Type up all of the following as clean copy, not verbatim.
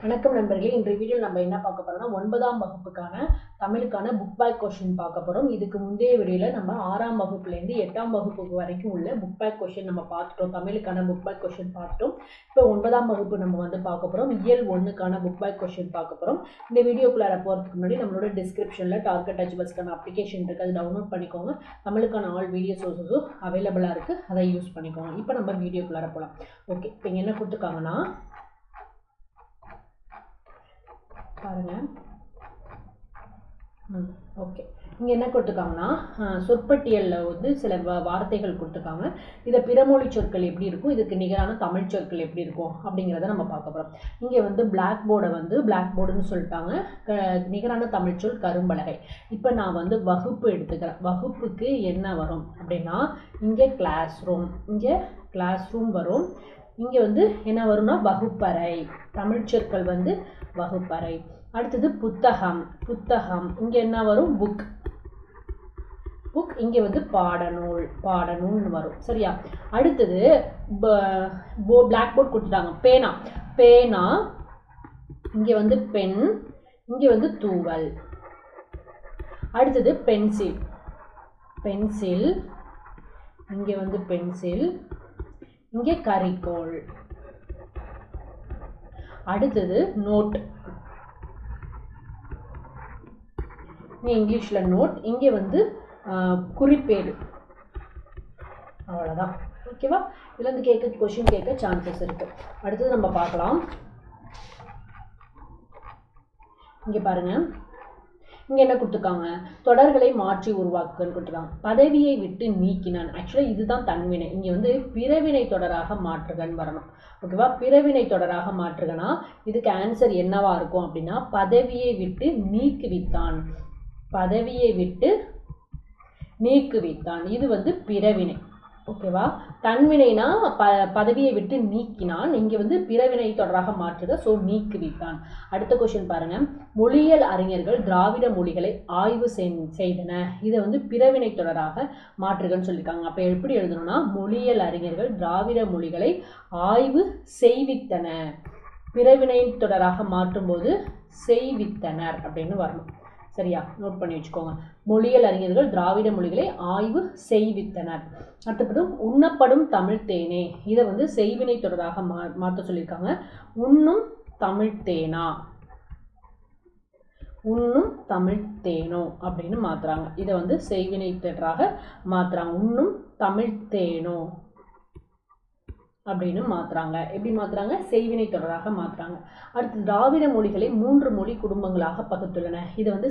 வணக்கம் நண்பர்களே, இன்றைய வீடியோவில் நம்ம என்ன பார்க்க போறோம்னா 9ஆம் வகுப்புக்கான தமிழுக்கான புக் பேக் கொஸ்டின் பார்க்க போறோம். இதுக்கு முந்தைய வீடியோவில் நம்ம 6ஆம் வகுப்புலேருந்து 8ஆம் வகுப்பு வரைக்கும் உள்ள புக் பேக் கொஸ்டின் நம்ம பார்த்துட்டோம். தமிழுக்கான புக் பேக் கொஸ்டின் பார்த்துட்டோம். இப்போ 9ஆம் வகுப்பு நம்ம பார்க்க போறோம். இயல் 1க்கான புக் பேக் கொஸ்டின் பார்க்க போறோம். இந்த வீடியோக்குள்ளார போகிறதுக்கு முன்னாடி நம்மளோட டிஸ்கிரிப்ஷனில் டார்கெட் அச்சீவர்ஸ்க்கான அப்ளிகேஷன் இருக்குது, அதை டவுன்லோட் பண்ணிக்கோங்க. தமிழுக்கான ஆல் வீடியோ சோர்ஸஸும் அவைலபிளாக இருக்குது, அதை யூஸ் பண்ணிக்கோங்க. இப்போ நம்ம வீடியோக்குள்ளார போகலாம். ஓகே, இப்போ இங்கே என்ன கொடுத்துருக்காங்கன்னா பாருங்க. ஓகே, இங்கே என்ன கொடுத்துருக்காங்கன்னா சொற்பட்டியலில் சில வார்த்தைகள் கொடுத்துருக்காங்க. இதை பிறமொழி சொற்கள் எப்படி இருக்கும், இதுக்கு நிகரான தமிழ் சொற்கள் எப்படி இருக்கும் அப்படிங்கிறத நம்ம பார்க்க போகிறோம். இங்கே பிளாக் போர்டை பிளாக் போர்டுன்னு சொல்லிட்டாங்க. நிகரான தமிழ் சொல் கரும்பலகை. இப்போ நான் வகுப்பு எடுத்துக்கிறேன். வகுப்புக்கு என்ன வரும் அப்படின்னா இங்கே கிளாஸ் ரூம், இங்கே கிளாஸ் ரூம் வரும். இங்கே என்ன வரும்னா வகுப்பறை. தமிழ் சொற்கள் வகுப்பறை. அடுத்தது புத்தகம், புத்தகம். இங்கே என்ன வரும் புக், புக். இங்கே பாடநூல், பாடநூல்னு வரும். சரியா? அடுத்தது பிளாக் போர்ட் கொடுத்துட்டாங்க. பேனா, பேனா. இங்கே பென், இங்கே தூவல். அடுத்தது பென்சில், பென்சில். இங்கே பென்சில், இங்கே கரிக்கோல். அடுத்தது நோட், இங்கே இங்கிலீஷில் நோட், இங்கே குறிப்பேடு. அவ்வளோதான். ஓகேவா? இதுலேருந்து கொஷின் கேட்க சான்சஸ் இருக்கு. அடுத்தது நம்ம பார்க்கலாம். இங்கே பாருங்க, இங்கே என்ன கொடுத்துருக்காங்க, தொடர்களை மாற்றி உருவாக்குன்னு கொடுத்துருக்காங்க. பதவியை விட்டு நீக்கினான். ஆக்சுவலாக இதுதான் தன்வினை. இங்கே பிறவினை தொடராக மாற்றுகன்னு வரணும். ஓகேவா? பிறவினை தொடராக மாற்றுகனா இதுக்கு ஆன்சர் என்னவா இருக்கும் அப்படின்னா பதவியை விட்டு நீக்குவித்தான், பதவியை விட்டு நீக்குவித்தான். இது பிறவினை. ஓகேவா? தன்வினைனா பதவியை விட்டு நீக்கினான். இங்கே பிறவினை தொடராக மாற்றுக, ஸோ நீக்குவித்தான். அடுத்த கொஸ்டின் பாருங்க. மொழியியல் அறிஞர்கள் திராவிட மொழிகளை ஆய்வு செய்தன. இதை பிறவினை தொடராக மாற்றுகன்னு சொல்லியிருக்காங்க. அப்போ எப்படி எழுதணும்னா மொழியியல் அறிஞர்கள் திராவிட மொழிகளை ஆய்வு செய்வித்தன. பிறவினை தொடராக மாற்றும்போது செய்வித்தனர் அப்படின்னு வரணும். சரியா? நோட் பண்ணி வச்சுக்கோங்க. மொழியியல் அறிஞர்கள் திராவிட மொழிகளை ஆய்வு செய்வித்தனர். அடுத்தது உண்ணப்படும் தமிழ் தேனே. இதை செய்வினை தொடராக மாற்ற சொல்லியிருக்காங்க. உண்ணும் தமிழ் தேனா, உண்ணும் தமிழ் தேனோ அப்படின்னு மாத்துறாங்க. இதை செய்வினை தொடராக மாத்துறாங்க. உண்ணும் தமிழ் தேனோ அப்படின்னு மாத்துறாங்க. எப்படி மாத்துறாங்க? செய்வினை தொடராக மாத்துறாங்க. அடுத்து திராவிட மொழிகளை 3 மொழி குடும்பங்களாக பகுத்துள்ளன. இதை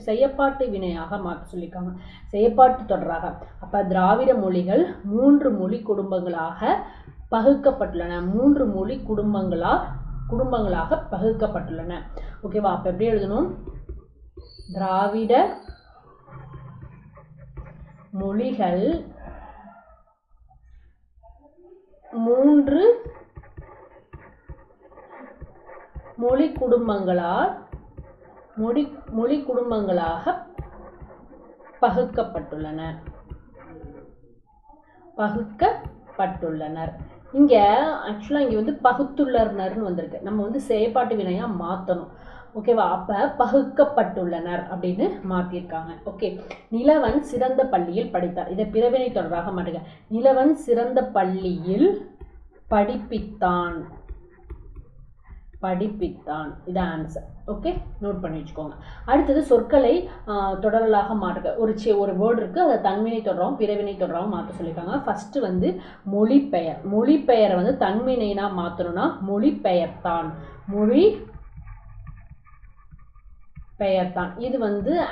செய்யப்பாட்டு வினையாக மாற்ற சொல்லியிருக்காங்க, செய்யப்பாட்டு தொடராக. அப்ப திராவிட மொழிகள் 3 மொழி குடும்பங்களாக பகுக்கப்பட்டுள்ளன. 3 மொழி குடும்பங்களாக பகுக்கப்பட்டுள்ளன. ஓகேவா? அப்ப எப்படி எழுதணும்? திராவிட மொழிகள் 3 மொழி குடும்பங்களாக பகுக்கப்பட்டுள்ளன. இங்க ஆக்சுவலா இங்க பகுத்துள்ளனர்னு வந்திருக்கு. நம்ம செயற்பாட்டு வினையா மாத்தணும். ஓகேவா? அப்ப பகுக்கப்பட்டுள்ளனர் அப்படின்னு மாத்திருக்காங்க. ஓகே. நிலவன் சிறந்த பள்ளியில் படித்தார். இதை பிறவினை தொடராக மாட்டுங்க. நிலவன் சிறந்த பள்ளியில் படிப்பித்தான், படிப்பித்தான். இது ஆன்சர். ஓகே, நோட் பண்ணி வச்சுக்கோங்க. அடுத்தது சொற்களை தொடரலாக மாற்றுக. ஒரு வேர்டு இருக்கு, அதை தன்வினை தொடராகவும் பிறவினை தொடராகவும் மாற்ற சொல்லியிருக்காங்க. ஃபர்ஸ்ட் மொழிபெயர். மொழிபெயரை தன்வினைனா மாற்றணும்னா மொழிபெயர்த்தான், மொழி பெயர்த்தான். இது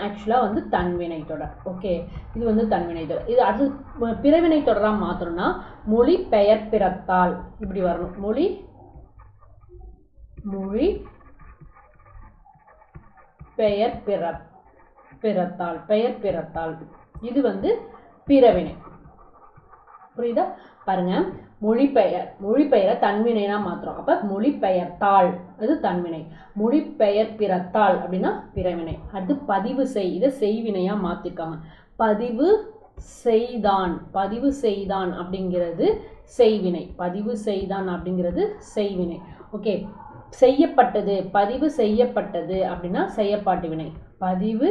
ஆக்சுவலா தன்வினை தொடர். ஓகே, இது தன்வினை தொடர். இது அடுத்து பிறவினை தொடரா மாத்தணும்னா மொழி பெயர் பிறத்தால் இப்படி வரணும். மொழி பெயர் பிறத்தால், பெயர் பிறத்தால். இது பிறவினை. புரியுதா? பாருங்க, மொழிபெயரை தன்வினைனா மாத்திரம். அப்ப மொழிபெயர்த்தால் அது தன்வினை, மொழிபெயர் பிறத்தால் அப்படின்னா பிறவினை. அடுத்து பதிவு செய். இதை செய்வினையா மாத்திருக்காங்க. பதிவு செய்தான், பதிவு செய்தான் அப்படிங்கிறது செய்வினை, பதிவு செய்தான் அப்படிங்கிறது செய்வினை. ஓகே, செய்யப்பட்டது, பதிவு செய்யப்பட்டது அப்படின்னா செயப்பாட்டு வினை. பதிவு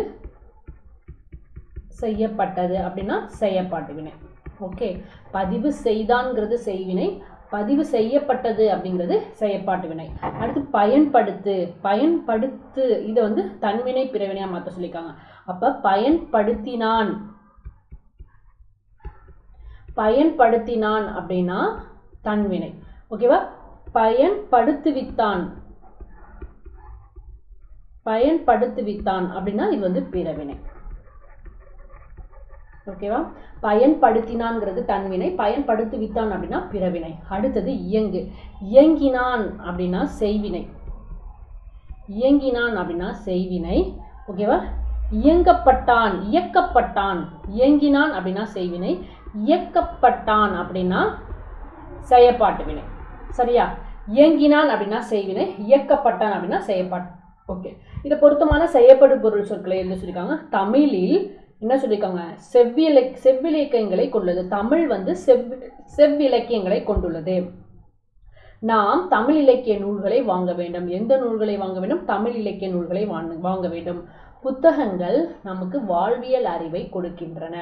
செய்யப்பட்டது அப்படின்னா செயப்பாட்டு வினை. ஓகே, பதிவு செய்தான்ங்கிறது செய்வினை, பதிவு செய்யப்பட்டது அப்படிங்கிறது செயற்பாட்டு வினை. அடுத்து பயன்படுத்து, பயன்படுத்து இதை வந்து தன்வினை பிறவினையா மாற்ற சொல்லியிருக்காங்க. அப்ப பயன்படுத்தினான், பயன்படுத்தினான் அப்படின்னா தன்வினை. ஓகேவா? பயன்படுத்துவித்தான், பயன்படுத்துவித்தான் அப்படின்னா இது வந்து பிறவினை. ஓகேவா? பயன்படுத்தினான்ங்கிறது தன்வினை, பயன்படுத்துவித்தான் அப்படின்னா பிறவினை. அடுத்தது இயங்கு, இயங்கினான் அப்படின்னா செய்வினை, இயங்கினான் அப்படின்னா செய்வினை. ஓகேவா? இயங்கப்பட்டான், இயக்கப்பட்டான், இயங்கினான் அப்படின்னா செய்வினை, இயக்கப்பட்டான் அப்படின்னா செயற்பாட்டு வினை. சரியா? இயங்கினான் அப்படின்னா செய்வினை, இயக்கப்பட்டான் அப்படின்னா செயற்பாட்டு. ஓகே, இதை பொருத்தமான செய்யப்படு பொருள் சொற்களை எழுத சொல்லியிருக்காங்க. தமிழில் என்ன சொல்லியிருக்காங்க? செவ்விலக்கியங்களை கொண்டுள்ளது. தமிழ் வந்து செவ்விலக்கியங்களை கொண்டுள்ளது. நாம் தமிழ் இலக்கிய நூல்களை வாங்க வேண்டும். எந்த நூல்களை வாங்க வேண்டும்? தமிழ் இலக்கிய நூல்களை வாங்க வேண்டும். புத்தகங்கள் நமக்கு வாழ்வியல் அறிவை கொடுக்கின்றன.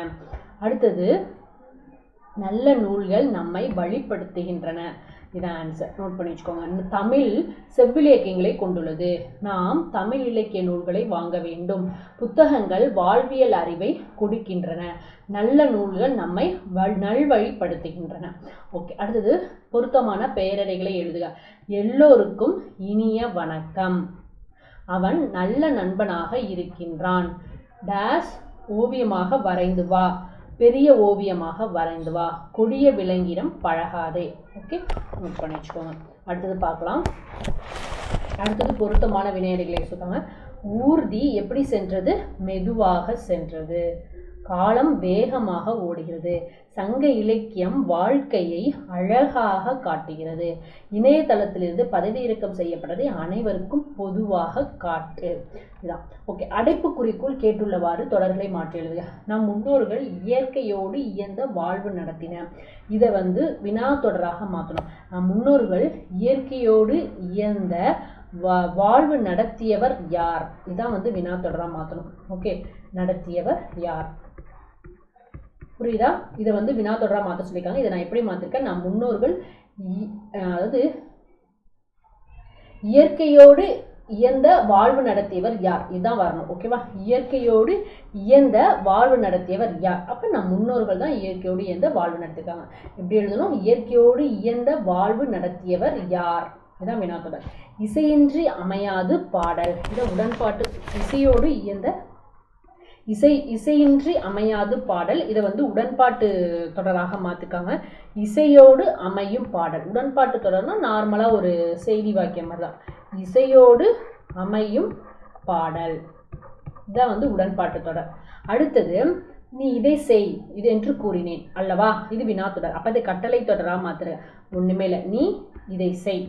அடுத்தது நல்ல நூல்கள் நம்மை வழிப்படுத்துகின்றன. இதான் ஆன்சர், நோட் பண்ணி வச்சுக்கோங்க. தமிழ் செவ்விலக்கியங்களை கொண்டுள்ளது. நாம் தமிழ் இலக்கிய நூல்களை வாங்க வேண்டும். புத்தகங்கள் வாழ்வியல் அறிவை கொடுக்கின்றன. நல்ல நூல்கள் நம்மை நல்வழிப்படுத்துகின்றன. ஓகே, அடுத்தது பொருத்தமான பெயரடைகளை எழுதுக. எல்லோருக்கும் இனிய வணக்கம். அவன் நல்ல நண்பனாக இருக்கின்றான். டேஸ் ஓவியமாக வரைந்து வா, பெரிய ஓவியமாக வரைந்து வா, கொடிய விலங்கிடம் பழகாதே. ஓகே, நோட் பண்ணி வச்சுக்கோங்க. அடுத்தது பார்க்கலாம். அடுத்தது பொருத்தமான வினையடைகளை சொல்லுவாங்க. ஊர்தி எப்படி சென்றது? மெதுவாக சென்றது. காலம் வேகமாக ஓடுகிறது. சங்க இலக்கியம் வாழ்க்கையை அழகாக காட்டுகிறது. இணையதளத்திலிருந்து பதவியிறக்கம் செய்யப்பட்டதை அனைவருக்கும் பொதுவாக காட்டு. இதான். ஓகே, அடைப்புக்குறிக்குள் கேட்டுள்ளவாறு தொடர்களை மாற்றி எழுதுக. நம் முன்னோர்கள் இயற்கையோடு இயந்த வாழ்வு நடத்தின. இதை வந்து வினா தொடராக மாற்றணும். நம் முன்னோர்கள் இயற்கையோடு இயந்த வாழ்வு நடத்தியவர் யார்? இதான் வந்து வினா தொடரா மாற்றணும். ஓகே, நடத்தியவர் யார்? புரியுதா? இதை வந்து வினா தொடரா மாற்ற சொல்லியிருக்காங்க. இதை நான் எப்படி மாற்றிருக்கேன்? நம் முன்னோர்கள் அதாவது இயற்கையோடு இயந்த வாழ்வு நடத்தியவர் யார், இதுதான் வரணும். ஓகேவா? இயற்கையோடு இயந்த வாழ்வு நடத்தியவர் யார்? அப்ப நம் முன்னோர்கள் தான் இயற்கையோடு இயந்த வாழ்வு நடத்திருக்காங்க. எப்படி எழுதணும்? இயற்கையோடு இயந்த வாழ்வு நடத்தியவர் யார்? இதான் வினாத்தொடர். இசையின்றி அமையாது பாடல். இதை உடன்பாட்டு இசையோடு இயந்த இசையின்றி அமையாது பாடல். இதை வந்து உடன்பாட்டு தொடராக மாற்றிருக்காங்க. இசையோடு அமையும் பாடல். உடன்பாட்டு தொடர்னா நார்மலாக ஒரு செய்தி வாக்கியம் மாதிரி தான். இசையோடு அமையும் பாடல், இதான் வந்து உடன்பாட்டு தொடர். அடுத்தது நீ இதை செய் இது என்று கூறினேன் அல்லவா, இது வினாத்தொடர். அப்போ இதை கட்டளை தொடராக மாத்துற. ஒன்றுமே இல்லை, நீ இதை செய்,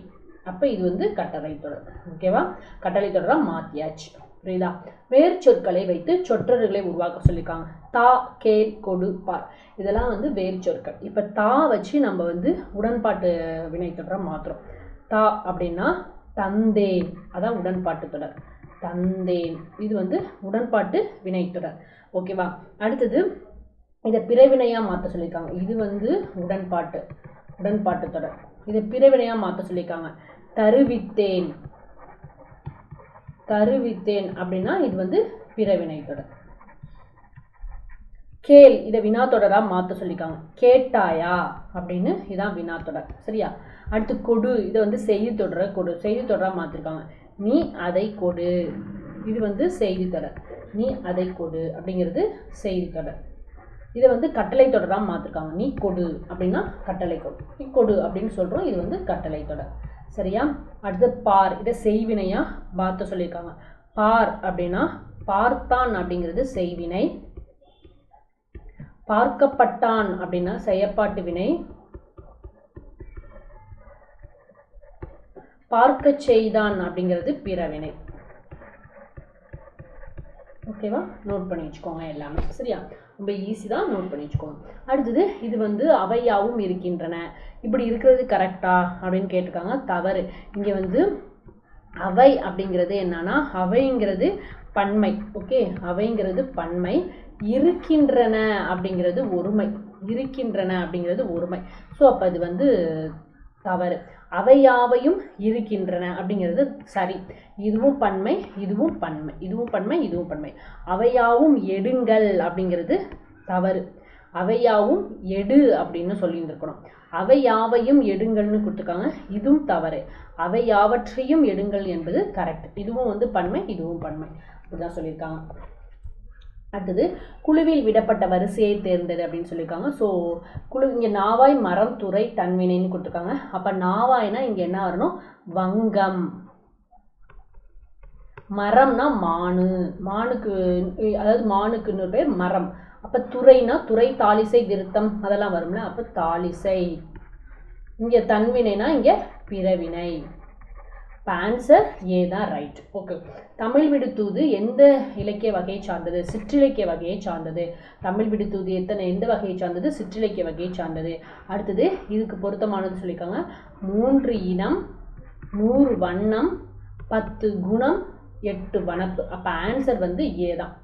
அப்போ இது வந்து கட்டளை தொடர். ஓகேவா? கட்டளை தொடராக மாற்றியாச்சு. புரியுதா? வேர் சொற்களை வைத்து சொற்றொடர்களை உருவாக்க சொல்லியிருக்காங்க. தா, கேள், கொடு, பார், இதெல்லாம் வந்து வேர் சொற்கள். இப்போ தா வச்சு நம்ம வந்து உடன்பாட்டு வினைத்தொடரை மாற்றுறோம். தா அப்படின்னா தந்தேன், அதான் உடன்பாட்டு தொடர். தந்தேன், இது வந்து உடன்பாட்டு வினைத்தொடர். ஓகேவா? அடுத்தது இதை பிறவினையாக மாற்ற சொல்லியிருக்காங்க. இது வந்து உடன்பாட்டு தொடர். இதை பிறவினையாக மாற்ற சொல்லியிருக்காங்க. தருவித்தேன், தருவித்தேன் அப்படின்னா இது வந்து பிறவினை தொடர். கேள், இதை வினாத்தொடரா மாற்ற சொல்லியிருக்காங்க. கேட்டாயா அப்படின்னு, இதான் வினாத்தொடர். சரியா? அடுத்து கொடு, இதை வந்து செய்தி தொடர கொடு, செய்தி தொடரா மாற்றிருக்காங்க. நீ அதை கொடு, இது வந்து செய்தி தொடர். நீ அதை கொடு அப்படிங்கிறது செய்தி தொடர். இதை வந்து கட்டளை தொடரா மாற்றிருக்காங்க. நீ கொடு அப்படின்னா கட்டளை கொடு, நீ கொடு அப்படின்னு சொல்றோம், இது வந்து கட்டளை தொடர். சரியா? அடுத்து பார், இதை செய்வினையா மாற்ற சொல்லியிருக்காங்க. பார் அப்படின்னா பார்த்தான் அப்படிங்கிறது செய்வினை. பார்க்கப்பட்டான் அப்படின்னா செயற்பாட்டு வினை. பார்க்க செய்தான் அப்படிங்கிறது பிறவினை. ஓகேவா? நோட் பண்ணி வச்சுக்கோங்க எல்லாமே. சரியா? ரொம்ப ஈஸி தான், நோட் பண்ணி வச்சுக்கோங்க. அடுத்தது இது வந்து அவையாவும் இருக்கின்றன. இப்படி இருக்கிறது கரெக்டா அப்படின்னு கேட்டிருக்காங்க. தவறு. இங்கே வந்து அவை அப்படிங்கிறது என்னன்னா, அவைங்கிறது பன்மை. ஓகே, அவைங்கிறது பன்மை. இருக்கின்றன அப்படிங்கிறது ஒருமை. இருக்கின்றன அப்படிங்கிறது ஒருமை. ஸோ அப்போ இது வந்து தவறு. அவையாவையும் இருக்கின்றன அப்படிங்கிறது சரி. இதுவும் பன்மை, இதுவும் பன்மை, இதுவும் பன்மை, இதுவும் பன்மை. அவையாவும் எடுங்கள் அப்படிங்கிறது தவறு. அவையாவும் எடு அப்படின்னு சொல்லியிருந்துருக்கணும். அவையாவையும் எடுங்கள்னு கொடுத்துருக்காங்க, இதுவும் தவறு. அவையாவற்றையும் எடுங்கள் என்பது கரெக்ட். இதுவும் வந்து பன்மை, இதுவும் பன்மை, அப்படிதான் சொல்லியிருக்காங்க. அடுத்தது குழுவில் விடப்பட்ட வரிசையை தேர்ந்தெடு அப்படின்னு சொல்லியிருக்காங்க. ஸோ குழு இங்கே நாவாய், மரம், துறை, தன்வினைன்னு கொடுத்துருக்காங்க. அப்போ நாவாய்னா இங்கே என்ன வரணும்? வங்கம். மரம்னா மானு. மானுக்கு அதாவது மானுக்கு இன்னொரு பேர் மரம். அப்போ துறைனா துறை, தாலிசை, விருத்தம் அதெல்லாம் வரும்ல, அப்போ தாலிசை. இங்கே தன்வினைனா இங்கே பிறவினை. இப்போ ஆன்சர் ஏ தான் ரைட். ஓகே, தமிழ் விடுதூது எந்த இலக்கிய வகையை சார்ந்தது? சிற்றிலக்கிய வகையை சார்ந்தது. தமிழ் விடுதூது எந்த வகையை சார்ந்தது? சிற்றிலக்கிய வகையை சார்ந்தது. அடுத்தது இதுக்கு பொருத்தமானது சொல்லியிருக்காங்க. 3 இனம், 100 வண்ணம், 10 குணம், 8 வனப்பு. அப்போ ஆன்சர் வந்து ஏ தான்.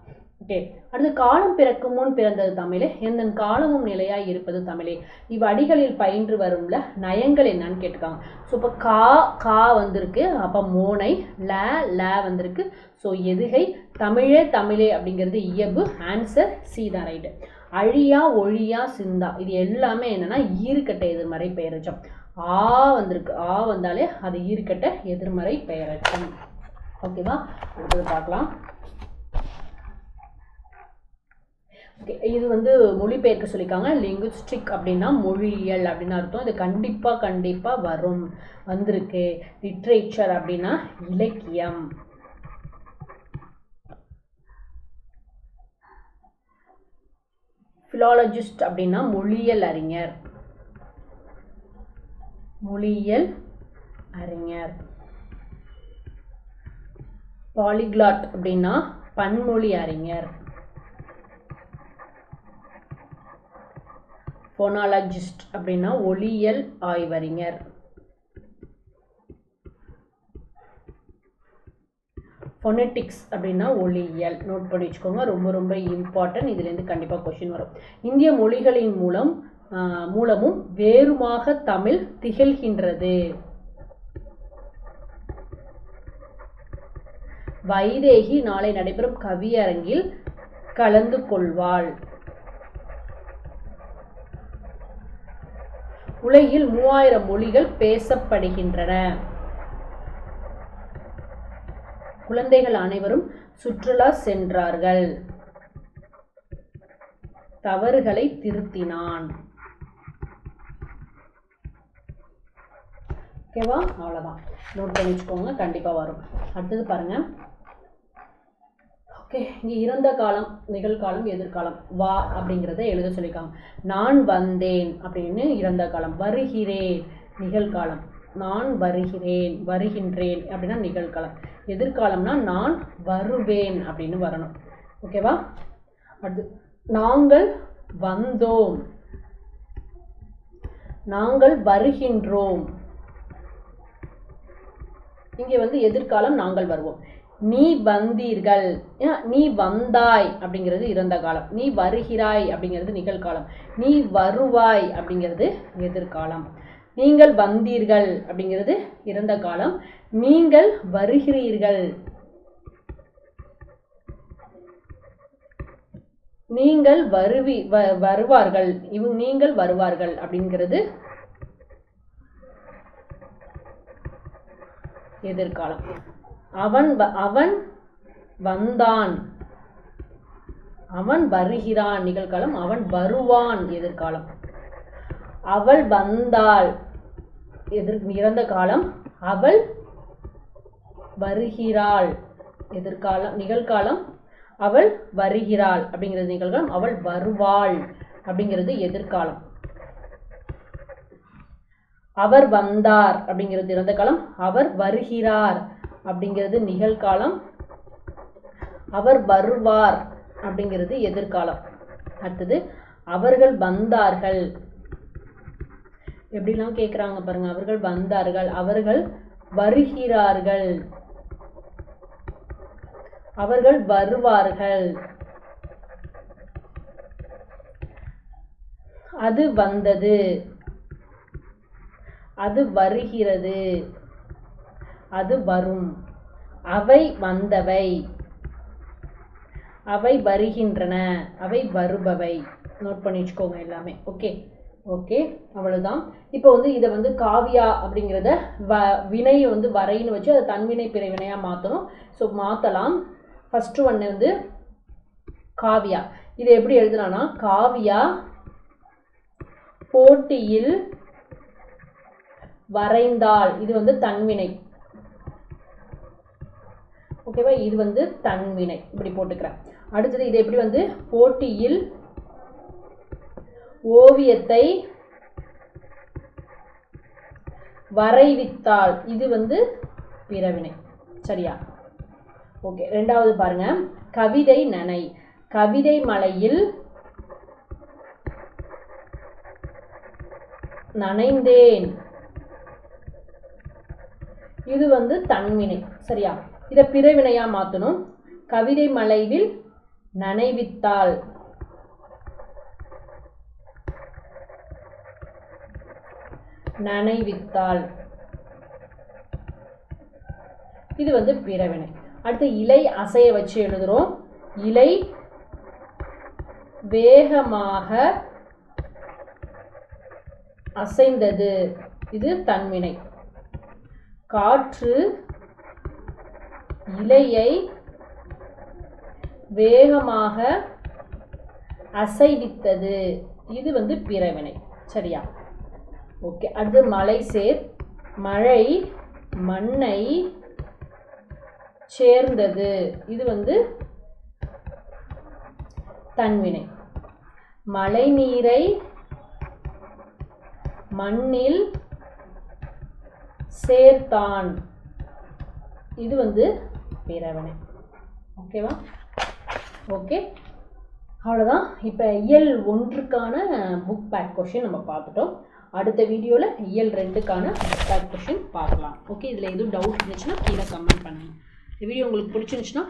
ஓகே, அடுத்து காலம் பிறக்கும் முன் பிறந்தது தமிழே, எந்த காலமும் நிலையாய் இருப்பது தமிழே. இவ்வடிகளில் பயின்று வரும்ல நயங்கள் என்னன்னு கேட்டுக்காங்க. ஸோ இப்போ கா வந்திருக்கு, அப்போ மோனை. ல வந்திருக்கு, ஸோ எதுகை. தமிழே தமிழே அப்படிங்கிறது இயல்பு. ஆன்சர் சி தான் ரைட்டு. அழியா, ஒழியா, சிந்தா இது எல்லாமே என்னன்னா ஈறுகட்ட எதிர்மறை பெயரச்சம். ஆ வந்திருக்கு, ஆ வந்தாலே அது ஈறுகட்ட எதிர்மறை பெயரச்சம். ஓகேவா, அடுத்தது பார்க்கலாம். ஓகே, இது வந்து மொழிபெயர்க்க சொல்லியிருக்காங்க. லிங்குஸ்டிக் அப்படின்னா மொழியியல் அப்படின்னு அர்த்தம். இது கண்டிப்பாக வரும், வந்திருக்கு. லிட்ரேச்சர் அப்படின்னா இலக்கியம். ஃபிலாலஜிஸ்ட் அப்படின்னா மொழியியல் அறிஞர். மொழியியல் அறிஞர். பாலிகிளாட் அப்படின்னா பன்மொழி அறிஞர். ஃபோனாலஜிஸ்ட் அப்படின்னா ஒலியியல் ஆய்வறிஞர். ஃபோனெட்டிக்ஸ் அப்படின்னா ஒலியியல். நோட் பண்ணி வச்சுக்கோங்க, ரொம்ப ரொம்ப இம்பார்ட்டன்ட். இதுலேருந்து கண்டிப்பாக கொஸ்டின் வரும். இந்திய மொழிகளின் மூலமும் வேறுமாக தமிழ் திகழ்கின்றது. வைதேகி நாளை நடைபெறும் கவியரங்கில் கலந்து கொள்வாள். உலகில் 3000 மொழிகள் பேசப்படுகின்றன. குழந்தைகள் அனைவரும் சுற்றுலா சென்றார்கள். தவறுகளை திருத்தினான். ஓகேவா, அவ்வளோதான். நோட் பண்ணி வச்சுக்கோங்க, கண்டிப்பாக வரும். அடுத்தது பாருங்க. ஓகே, இங்கே இறந்த காலம், நிகழ்காலம், எதிர்காலம். வா அப்படிங்கிறத எழுத சொல்லியிருக்காங்க. நான் வந்தேன் அப்படின்னு இறந்த காலம். வருகிறேன் நிகழ்காலம். நான் வருகிறேன், வருகின்றேன் அப்படின்னா நிகழ்காலம். எதிர்காலம்னா நான் வருவேன் அப்படின்னு வரணும். ஓகேவா, அடுத்து நாங்கள் வந்தோம், நாங்கள் வருகின்றோம். இங்கே வந்து எதிர்காலம், நாங்கள் வருவோம். நீ வந்தீர்கள், நீ வந்தாய் அப்படிங்கிறது இறந்த காலம். நீ வருகிறாய் அப்படிங்கிறது நிகழ்காலம். நீ வருவாய் அப்படிங்கிறது எதிர்காலம். நீங்கள் வந்தீர்கள் அப்படிங்கிறது இறந்த காலம். நீங்கள் வருகிறீர்கள், நீங்கள் வருவார்கள், நீங்கள் வருவார்கள் அப்படிங்கிறது எதிர்காலம். அவன் வந்தான், அவன் வருகிறான் நிகழ்காலம். அவன் வருவான் எதிர்காலம். அவள் வந்தாள் இறந்த காலம். அவள் வருகிறாள் எதிர்காலம், நிகழ்காலம். அவள் வருகிறாள் அப்படிங்கிறது நிகழ்காலம். அவள் வருவாள் அப்படிங்கிறது எதிர்காலம். அவர் வந்தார் அப்படிங்கிறது இறந்த காலம். அவர் வருகிறார் அப்படிங்கிறது நிகழ்காலம். அவர் வருவார் அப்படிங்கிறது எதிர்காலம். அடுத்தது அவர்கள் வந்தார்கள். எப்படிலாம் கேட்குறாங்க பாருங்க. அவர்கள் வந்தார்கள், அவர்கள் வருகிறார்கள், அவர்கள் வருவார்கள். அது வந்தது. அது வருகிறது. அது வரும். அவை வந்தவை. அவை வருகின்றன. அவை வருபவை. நோட் பண்ணி வச்சுக்கோங்க எல்லாமே. ஓகே ஓகே அவ்வளோதான். இப்போ வந்து இதை வந்து காவியா அப்படிங்கிறத வினையை வந்து வரைன்னு வச்சு அதை தன்வினை பிறவினையாக மாற்றணும். ஸோ மாற்றலாம். ஃபஸ்ட்டு ஒன்று வந்து காவியா. இதை எப்படி எழுதலாம்னா காவியா போட்டியில் வரைந்தாள். இது வந்து தன்வினை. ஓகேவா? இது வந்து தன்வினை. இப்படி போட்டுக்கிறேன். அடுத்தது இது எப்படி வந்து போட்டியில் ஓவியத்தை வரைவித்தாள். இது வந்து பிறவினை. சரியா? ஓகே. ரெண்டாவது பாருங்க. கவிதை நனை. கவிதை மலையில் நனைந்தேன். இது வந்து தன்வினை. சரியா? இதை பிறவினையா மாற்றணும். கவிதை மலையில் நனைவித்தாள். நனைவித்தாள். இது வந்து பிறவினை. அடுத்து இலை அசைய வச்சு எழுதுறோம். இலை வேகமாக அசைந்தது. இது தன்வினை. காற்று இலையை வேகமாக அசைவித்தது. இது வந்து பிறவினை. சரியா? ஓகே. அடுத்து மலை சேர். மழை மண்ணை சேர்ந்தது. இது வந்து தன்வினை. மழை நீரை மண்ணில் சேர்த்தான். இது வந்து பிறவினை. ஓகேவா? ஓகே அவ்வளோதான். இப்போ இயல் 1க்கான புக் பேக் கொஷின் நம்ம பார்த்துட்டோம். அடுத்த வீடியோவில் இயல் 2க்கான புக் பேக் கொஷின் பார்க்கலாம். ஓகே. இதில் எதுவும் டவுட் இருந்துச்சுன்னா கீழே கமெண்ட் பண்ணுங்கள். இந்த வீடியோ உங்களுக்கு பிடிச்சிருந்துச்சுன்னா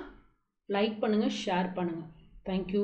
லைக் பண்ணுங்கள், ஷேர் பண்ணுங்கள். தேங்க்யூ.